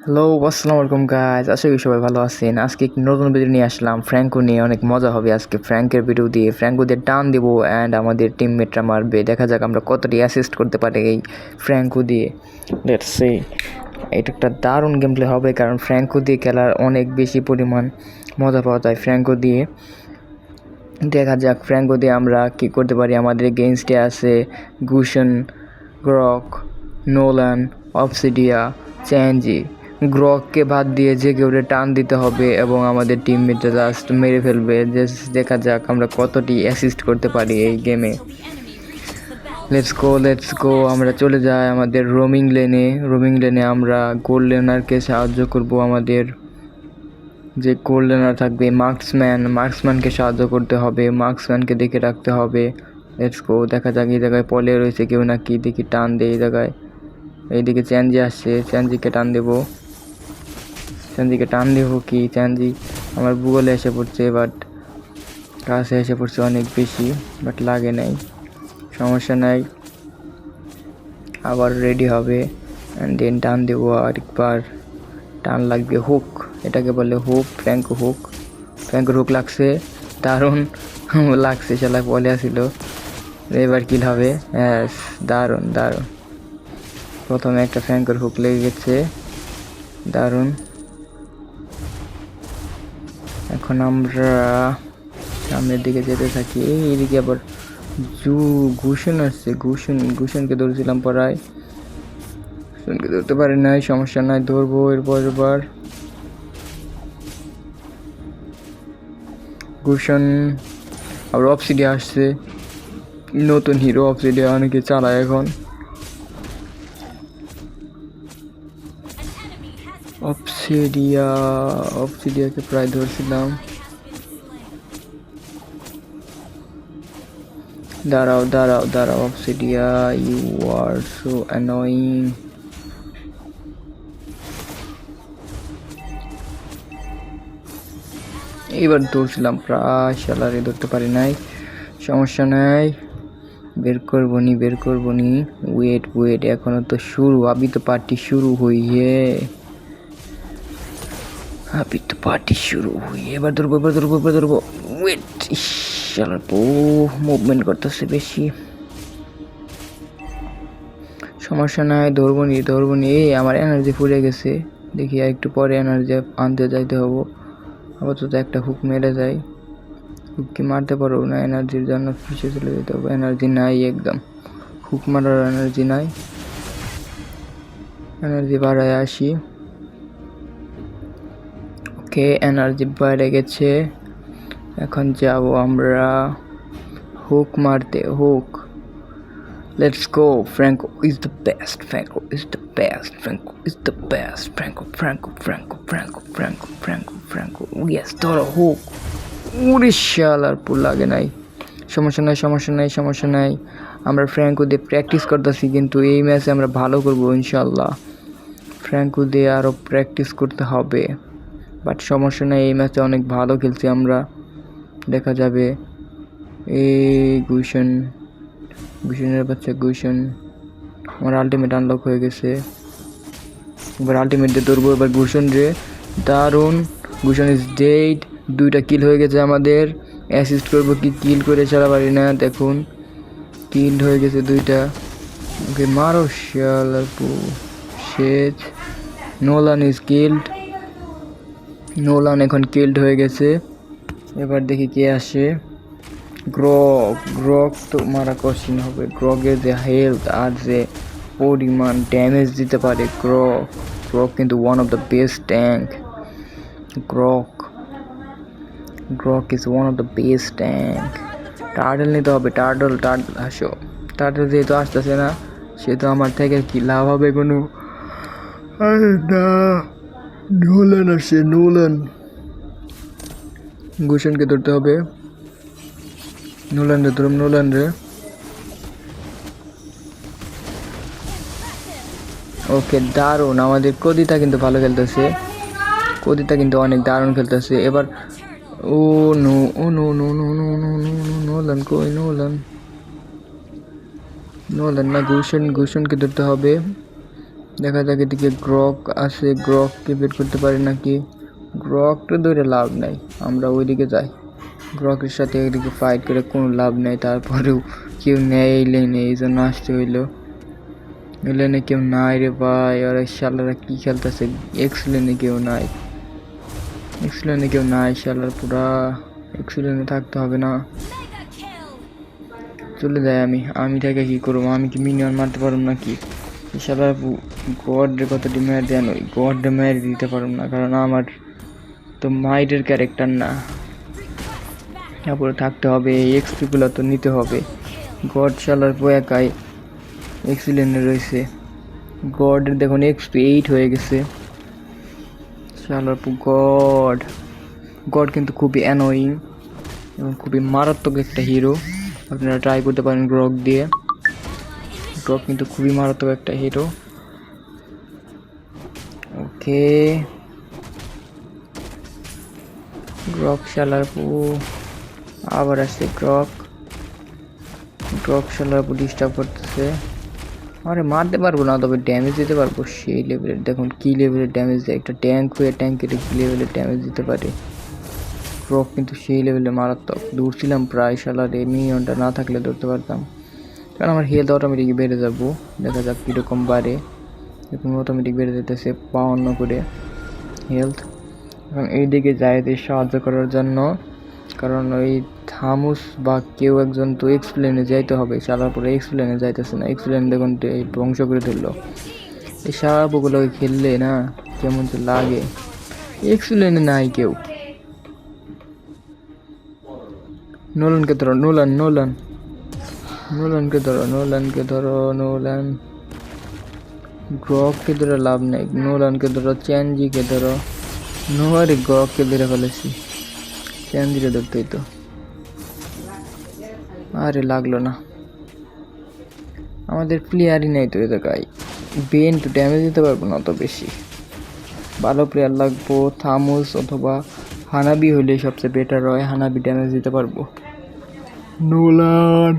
Hello, আসসালামু আলাইকুম guys. আশা করি সবাই ভালো আছেন। আজকে একটি নতুন ভিডিও নিয়ে আসলাম ফ্র্যাঙ্কো নিয়ে। অনেক মজা হবে আজকে ফ্র্যাঙ্কের ভিডিও দিয়ে। ফ্র্যাঙ্কো দিয়ে টান দিব অ্যান্ড আমাদের টিমমেটরা মারবে। দেখা যাক আমরা কতটি অ্যাসিস্ট করতে পারি এই ফ্র্যাঙ্কো দিয়ে। Let's see. এটা একটা দারুণ গেম প্লে হবে, কারণ ফ্র্যাঙ্কো দিয়ে খেলার অনেক বেশি পরিমাণ মজা পাওয়া যায় ফ্র্যাঙ্কো দিয়ে। দেখা যাক ফ্র্যাঙ্কো দিয়ে আমরা কী করতে পারি। আমাদের এগেইনস্টে আছে গুশন, গ্রক, নোলান, অবসিডিয়া, চ্যানজি। গ্রককে বাদ দিয়ে যে কেউ টান দিতে হবে এবং আমাদের টিমমেটরা জাস্ট মেরে ফেলবে। দেখা যাক আমরা কতটি অ্যাসিস্ট করতে পারি এই গেমে। Let's go. আমরা চলে যাই আমাদের রোমিং লেনে আমরা গোল্ড লেনারকে সাহায্য করব। আমাদের যে গোল্ড লেনার থাকবে মার্কসম্যানকে সাহায্য করতে হবে। মার্কসম্যানকে দেখে রাখতে হবে। Let's go. দেখা যাক এই জায়গায় পলে রয়েছে কেউ নাকি, দেখি টান দেয় এই জায়গায়। এইদিকে চ্যানজি আসছে, চ্যানজিকে টান দেব কি চ্যানজি আমার ভূগোলে এসে পড়ছে, বাট কাছে এসে পড়ছে অনেক বেশি, বাট লাগে নাই, সমস্যা নাই। আবার রেডি হবে অ্যান্ড দেন টান দেবো আরেকবার। টান লাগবে হুক, এটাকে বলে হুক, ফ্র্যাঙ্কোর হুক লাগছে, দারুণ লাগছে। শালা বলে আসিল, এবার কিল হবে। হ্যাঁ, দারুণ। প্রথমে একটা ফ্র্যাঙ্কোর হুক লেগে গেছে, দারুণ। এখন আমরা সামনের দিকে যেতে থাকি। এইদিকে আবার ঘুষণ আসছে, ঘুষণকে ধরেছিলাম পড়ায়, ঘুষণকে ধরতে পারি নাই, সমস্যা নাই, ধরবো এরপর ঘুষণ। আবার অবসিডিয়া আসছে, নতুন হিরো অবসিডিয়া, অনেকে চালায় এখন। অবসিডিয়াকে প্রায় ধরছিলাম। দাঁড়াও অবসিডিয়া, ইউ আর সো অ্যানোয়িং। এইবার ধরছিলাম প্রায়, শালারে ধরতে পারি নাই, সমস্যা নাই, বের করবনি। ওয়েট, এখনো তো শুরু, अभी तो पार्टी शुरू हुई है। এবার ধরবো। ওয়েট, শালার মুভমেন্ট করতেছে বেশি, সমস্যা নাই, ধরবনি। আমার এনার্জি ফুরে গেছে, দেখি আর একটু পরে এনার্জি আনতে যাইতে হবো। আপাতত একটা হুক মেরে যাই। হুক কি মারতে পারবো না, এনার্জির জন্য পিছিয়ে চলে যেতে হবে। এনার্জি নাই একদম, হুক মারার এনার্জি নাই। এনার্জি বাড়ায় আসি। ওকে, এনার্জি বেড়ে গেছে। এখন যাব আমরা হুক মারতে। Let's go. Franco is the best. Franco. Yes, ধরো হুক। উড়ে শালার পুল লাগে নাই, সমস্যা নাই। আমরা ফ্র্যাঙ্কো দিয়ে প্র্যাকটিস করতেছি, কিন্তু এই ম্যাচে আমরা ভালো করবো ইনশাল্লাহ। ফ্র্যাঙ্কো দিয়ে আরও প্র্যাকটিস করতে হবে, বাট সমস্যা নাই, এই ম্যাচে অনেক ভালো খেলছি আমরা, দেখা যাবে। এই গুশনের বাচ্চা গুশন, আমার আলটিমেট আনলক হয়ে গেছে। এবার আলটিমেট দিয়ে ধরবো এবার গুশন রে, দারুণ। গুশন ইজ ডেড, 2টা কিল হয়ে গেছে আমাদের। অ্যাসিস্ট করবো কি কিল করে ছাড়া পারি না, দেখুন কিল হয়ে গেছে 2টা। ওকে মারো শালার শেষ। নোলান ইজ কিল্ড, নোলান এখন কিল্ড হয়ে গেছে। এবার দেখি কে আসে। গ্রক তো মারা কঠিন হবে। গ্রকের যে হেলথ আর যে পরিমাণ ড্যামেজ দিতে পারে গ্রক কিন্তু one of the best tank. Grok is one of the best tank. Turtle নিতে হবে, টার্টল আসো। টার্টল যেহেতু আসতেছে না, সেহেতু আমার থেকে কি লাভ হবে কোনো? না, নোলান আসছে, গুশনকে ধরতে হবে। নোলান রে। ওকে, দারুণ। আমাদের কদিতা কিন্তু ভালো খেলতেছে, অনেক দারুণ খেলতেছে। এবার নোলান কই? নোলান না, গুশনকে ধরতে হবে। দেখা যাক এদিকে গ্রক আছে, গ্রককে বের করতে পারি নাকি। গ্রকটা ধরে লাভ নাই, আমরা ওইদিকে যাই। গ্রকের সাথে এদিকে ফাইট করে কোনো লাভ নেই, তারপরেও কেউ নেয় এই লেনে, এই জন্য আসতে হইলো। এই লেনে কেউ নাই রে ভাই, আর শালারা কি খেলতেছে। এক্স লেনে কেউ নাই, এক্স লেনে কেউ নাই, শালার পুরা এক্স লেনে থাকতে হবে না। চলে যাই আমি থেকে কি করবো, আমি কি মিনিয়ন মারতে পারবো নাকি। শালার গডের কত ডিমান্ড দেন, ওই গড মেরে দিতে পারবো না, কারণ আমার তো মাইডের ক্যারেক্টার না। তারপরে থাকতে হবে, এক্সপিগুলো তো নিতে হবে। গড শালার একাই এক্সিলেন্টে রয়েছে। গডের দেখুন এক্সপি 8 হয়ে গেছে। শালার গড, গড কিন্তু খুবই অ্যানোয়িং এবং খুবই মারাত্মক একটা হিরো। আপনারা ট্রাই করতে পারেন গ্রক দিয়ে। গ্রক কিন্তু খুবই মারাত্মক একটা হিরো। ওকে, গ্রক শালার আবার আসছে গ্রক। গ্রক শালার ডিস্টার্ব করতেছে। আরে মারতে পারবো না, তবে ড্যামেজ দিতে পারবো সেই লেভেলের। দেখুন কি লেভেলের ড্যামেজ দেয় একটা ট্যাঙ্ক হয়ে, ট্যাঙ্কের কি লেভেলের ড্যামেজ দিতে পারে। গ্রক কিন্তু সেই লেভেলে মারাত্মক। দৌড়ছিলাম প্রায়, শালার এই মিনিয়নটা না থাকলে ধরতে পারতাম, কারণ আমার হেলথ অটোমেটিক বেড়ে যাবো। দেখা যাক কীরকম বাড়ে। এখন অটোমেটিক বেড়ে যেতেছে 52 করে হেলথ। এবং এইদিকে যাইতে সাহায্য করার জন্য, কারণ ওই থামুস বা কেউ একজন তো এক্সপ্লেনে যাইতে হবে। শালার পরে এক্সপ্লেনে যাইতেছে না, এক্সপ্লেন দেখুন ধ্বংস করে তুললো। এই সারাপুগুলো খেললে না কেমন তো লাগে। এক্সপ্লেনে নাই কেউ। নোলানকে ধরো, নোলান নোলান নোলানকে ধরো, নোলানকে ধরো, নোলান। গ্রককে ধরে লাভ নেই, নোলানকে ধরো, চ্যানজিকে ধরো। নোয়ারে গ্রককে ধরে ফেলেছি, চ্যানজিকে ধরতেই তো। আরে লাগলো না, আমাদের প্লেয়ারই নেই তো এ জায়গায়। বেন তো ড্যামেজ দিতে পারবো না অত বেশি, ভালো প্লেয়ার লাগবো। থামুস অথবা হানাবি হলে সবচেয়ে বেটার হয়, হানাবি ড্যামেজ দিতে পারবো। নোলান,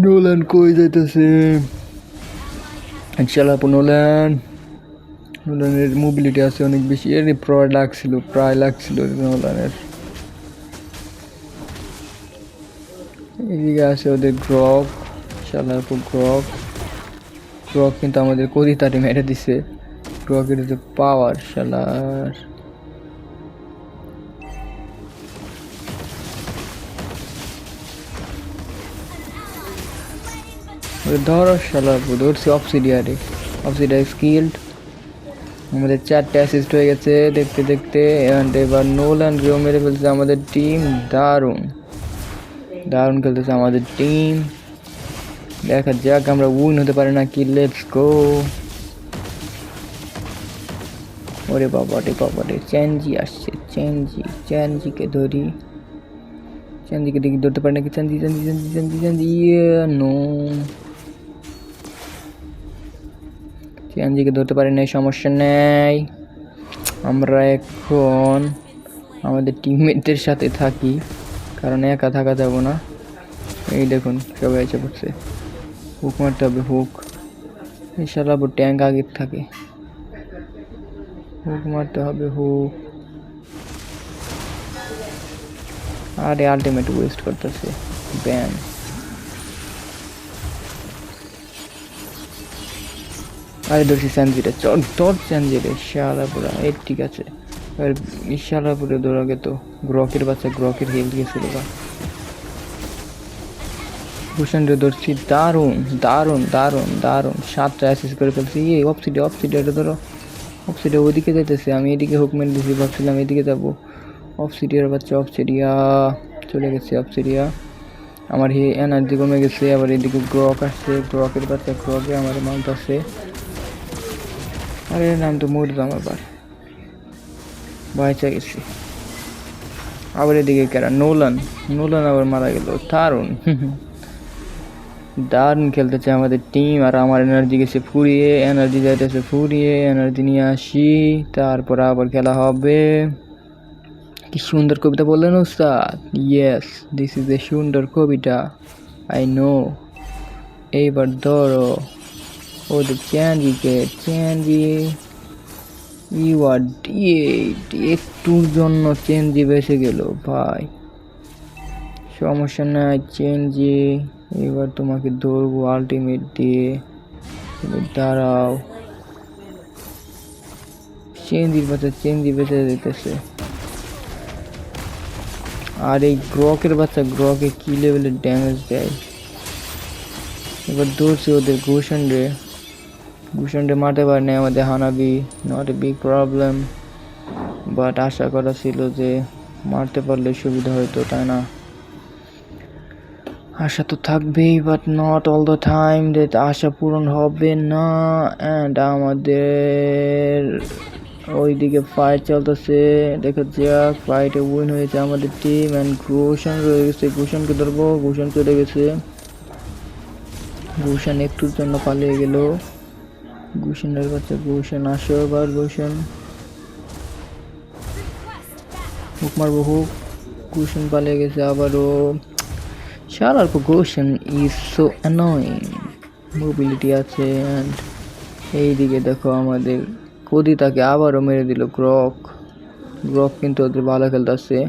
নোলান কই যাইতেছে। চালাবো নোলান। নোলানের মোবিলিটি আছে অনেক বেশি, এর প্রায় লাগছিল নোলানের। এদিকে আছে ওদের গ্রক, চালাবো গ্রক। গ্রক কিন্তু আমাদের কদিতারি মেরে দিছে। গ্রকের যে পাওয়ার, শালার ধরো শালার ধরছি। অবসিডিয়ারে, অবসিডিয়ার স্কিল্ড। আমাদের 4টে অ্যাসিস্ট হয়ে গেছে দেখতে দেখতে। এবার নোলান কেও মেরে ফেলছে আমাদের টিম। দারুণ দারুণ খেলতেছে আমাদের টিম। দেখা যাক আমরা উইন হতে পারি নাকি। Let's go. ওরে বাবা রে বাবা রে, চ্যানজি আসছে। চ্যানজিকে ধরি, চ্যানজিকে দেখি ধরতে পারি নাকি। চ্যানজি চ্যানজি চ্যানজি চ্যানজি চ্যানজি নো, চ্যানজিকে ধরতে পারি নাই, সমস্যা নেই। আমরা এখন আমাদের টিমমেটদের সাথে থাকি, কারণ একা থাকা যাব না। এই দেখুন সবাই এসে পড়ছে। হুক মারতে হবে, হুক। এই শালাবো ট্যাঙ্ক আগের থাকে, হুক মারতে হবে, হুক। আরে আলটিমেট ওয়েস্ট করতেছে, ব্যান। আরে ধরছি চ্যানজিরে, চর চ্যানজিরে, শালাপুরা। এই ঠিক আছে, এবার শালাপুরে দৌড়াগে তো। গ্রকের বাচ্চা, গ্রকের হেলথ গেছিল বা ভূষণরে ধরছি। দারুণ দারুণ দারুণ দারুণ, 7টা অ্যাসিস্ট করে ফেলছি। এই অফসিডিয়া ধরো। অফসিডিয়া ওইদিকে যাইতেছে, আমি এদিকে হুক মেরে দিছি, ভাবছিলাম এদিকে যাবো। অফসিডিয়ার বাচ্চা, অফসিডিয়া চলে গেছে। অফসিডিয়া আমার এনার্জি কমে গেছে। আবার এদিকে গ্রক আসছে, গ্রকের বাচ্চা, গ্রকে আমার মাউন্ট আছে। আরে নাম তো মরলাম, আবার বাইচা গেছি। আবার এদিকে কেরা, নোলান আবার মারা গেল। দারুণ দারুণ খেলতেছে আমাদের টিম। আর আমার এনার্জি গেছে ফুরিয়ে, এনার্জি যাইতেছে ফুরিয়ে। এনার্জি নিয়ে আসি, তারপর আবার খেলা হবে। কি সুন্দর কবিতা বললেন উস্তাদ। ইয়েস, দিস ইজ এ সুন্দর কবিতা, আই নো। এইবার ধরো, ওদের চেঞ্জি ইউ আর একটুর জন্য চেঞ্জি বেঁচে গেল ভাই। সমস্যা নাই চেঞ্জি, এবার তোমাকে ধরবো আলটিমেট দিয়ে। দাঁড়াও, চেঞ্জি বেঁচে যেতেছে। আর এই গ্রকের বাচ্চা গ্রকে কি লেভেলের ড্যামেজ দেয়। এবার ধরছি ওদের ঘুষণ রে মারতে পারেনি আমাদের হানাবি। Not a big problem, but আশা করা ছিল যে মারতে পারলে সুবিধা হতো, তাই না? আশা তো থাকবেই, but not all the time that আশা পূরণ হবে না। অ্যান্ড আমাদের ওইদিকে ফাইট চলতেছে, দেখা যাক। ফাইটে উইন হয়েছে আমাদের টিম। অ্যান্ড ঘোষণ রয়ে গেছে, ঘোষণকে ধরবো। ঘোষণ চলে গেছে, ঘোষণ একটুর জন্য পালিয়ে গেল। ঘোষণের বাচ্চা ঘোষণ, আসো এবার ঘোষণ। হুক মারবো, হুক। ঘোষণ পালিয়ে গেছে আবারও। শালার ঘোষণ ইজ সো অ্যানোয়িং। মোবিলিটি আছে। অ্যান্ড এইদিকে দেখো আমাদের কদি তাকে আবারও মেরে দিল গ্রক কিন্তু ওদের ভালো খেলতেছে।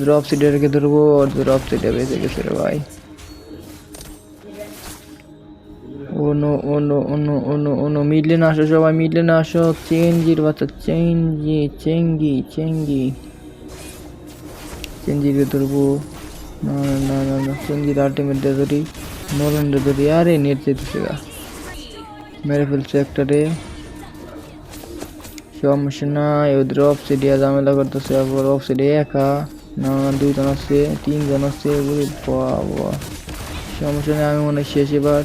ড্রপ সিডারকে ধরবো, আর ড্রপ সিডার বেঁচে গেছে রে ভাই। ওনো মিডলে না আসো, সবাই মিডলে না আসো। চেঞ্জির বাচ্চা চেঞ্জিকে ধরবো। না চেঞ্জির আলটিমেট ধরি, নলেন্দ্র ধরি। আরে নেট যেতেছে গা, মেরে ফেলছে একটা রে। সমস্যা নাই, ওদের অফসাইডে ঝামেলা করতেছে। আবার অফসাইডে একা না, দুইজন আছে, তিনজন আছে। বাবা, সমস্যা নেই, আমি মনে হয় শেষ এবার।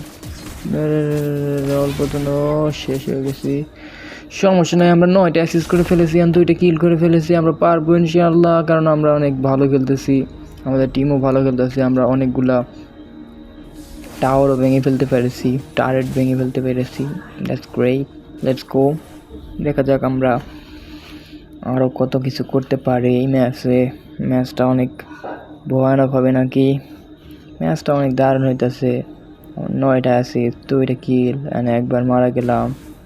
অল্প জন্য শেষ হয়ে গেছি। সমস্যা নাই, আমরা 9টা অ্যাসিস্ট করে ফেলেছি, আর 2টা কিল করে ফেলেছি। আমরা পারবো ইনশাআল্লাহ, কারণ আমরা অনেক ভালো খেলতেছি, আমাদের টিমও ভালো খেলতেছে। আমরা অনেকগুলা টাওয়ারও ভেঙে ফেলতে পেরেছি, টারেট ভেঙে ফেলতে পেরেছি। That's great, let's go. দেখা যাক আমরা আরও কত কিছু করতে পারি এই ম্যাচটা অনেক ভয়ানক হবে নাকি। ম্যাচটা অনেক দারুণ হইতেছে। 9টা অ্যাসিস্ট, 2টা কিল, একবার মারা গেলাম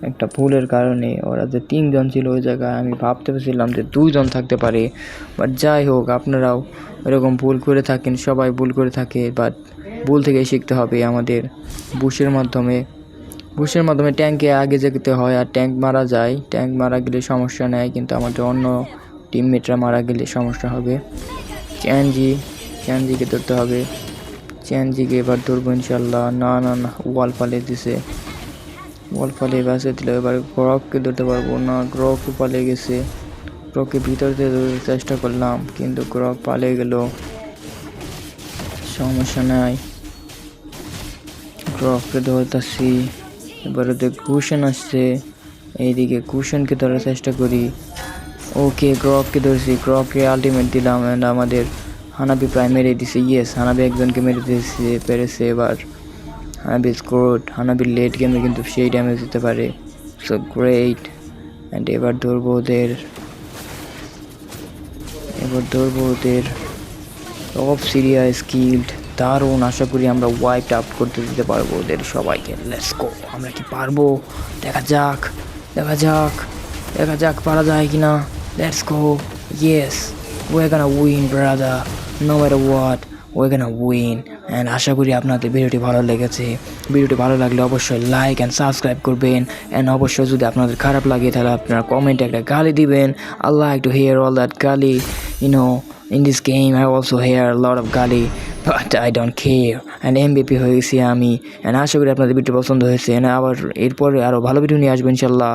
একটা ভুলের কারণে। ওরা যে 3জন ছিল ওই জায়গায়, আমি ভাবতে পেরেছিলাম যে 2জন থাকতে পারে। বাট যাই হোক, আপনারাও এরকম ভুল করে থাকেন, সবাই ভুল করে থাকে। বাট ভুল থেকে শিখতে হবে আমাদের। বুশের মাধ্যমে ট্যাঙ্কে আগে যেতে হয়, আর ট্যাঙ্ক মারা যায়। ট্যাঙ্ক মারা গেলে সমস্যা নেই, কিন্তু আমাদের অন্য টিমমেটরা মারা গেলে সমস্যা হবে। চ্যানজিকে ধরতে হবে, চ্যানজিকে এবার ধরবো ইনশাল্লাহ। না ওয়াল পালিয়ে দিছে, ওয়াল পালিয়ে বাঁচিয়ে দিল। এবার গ্রককে ধরতে পারবো না, গ্রকও পালিয়ে গেছে। গ্রককে ভিতর দিয়ে ধরতে চেষ্টা করলাম, কিন্তু গ্রক পালিয়ে গেল। সমস্যা নাই, গ্রককে ধরতেছি। এবার ওদের কুশন আসছে, এইদিকে কুশনকে ধরার চেষ্টা করি। ওকে, গ্রককে ধরছি, গ্রককে আলটিমেট দিলাম। অ্যান্ড আমাদের হানাবি প্রায় মেরে দিছে। ইয়েস, হানাবি একজনকে মেরে দিয়েছে পেরেছে। এবার হানাবি স্কোর, হানাবির লেট গেমে কিন্তু সেই ড্যামেজ দিতে পারে। So great. অ্যান্ড এবার ধরবো ওদের অফ সিরিয়া স্কিল্ড দারুণ। আশা করি আমরা ওয়াইপ আপ করতে দিতে পারবো ওদের সবাইকে। লেটস গো, আমরা কি পারবো? দেখা যাক পারা যায় কিনা। Let's go, yes, we're gonna win brother, no matter what, we're gonna win. And আশা করি আপনাদের ভিডিওটি ভালো লেগেছে। ভিডিওটি ভালো লাগলে অবশ্যই লাইক অ্যান্ড সাবস্ক্রাইব করবেন। অ্যান্ড অবশ্যই যদি আপনাদের খারাপ লাগে তাহলে আপনারা কমেন্টে একটা গালি দিবেন। I like to hear all that গালি, in this game I also hear a lot of গালি, but I don't care. And MVP হয়ে গেছি আমি। অ্যান্ড আশা করি আপনাদের ভিডিও পছন্দ হয়েছে। অ্যান্ড আবার এরপরে আরও ভালো ভিডিও নিয়ে আসবো ইনশাল্লাহ।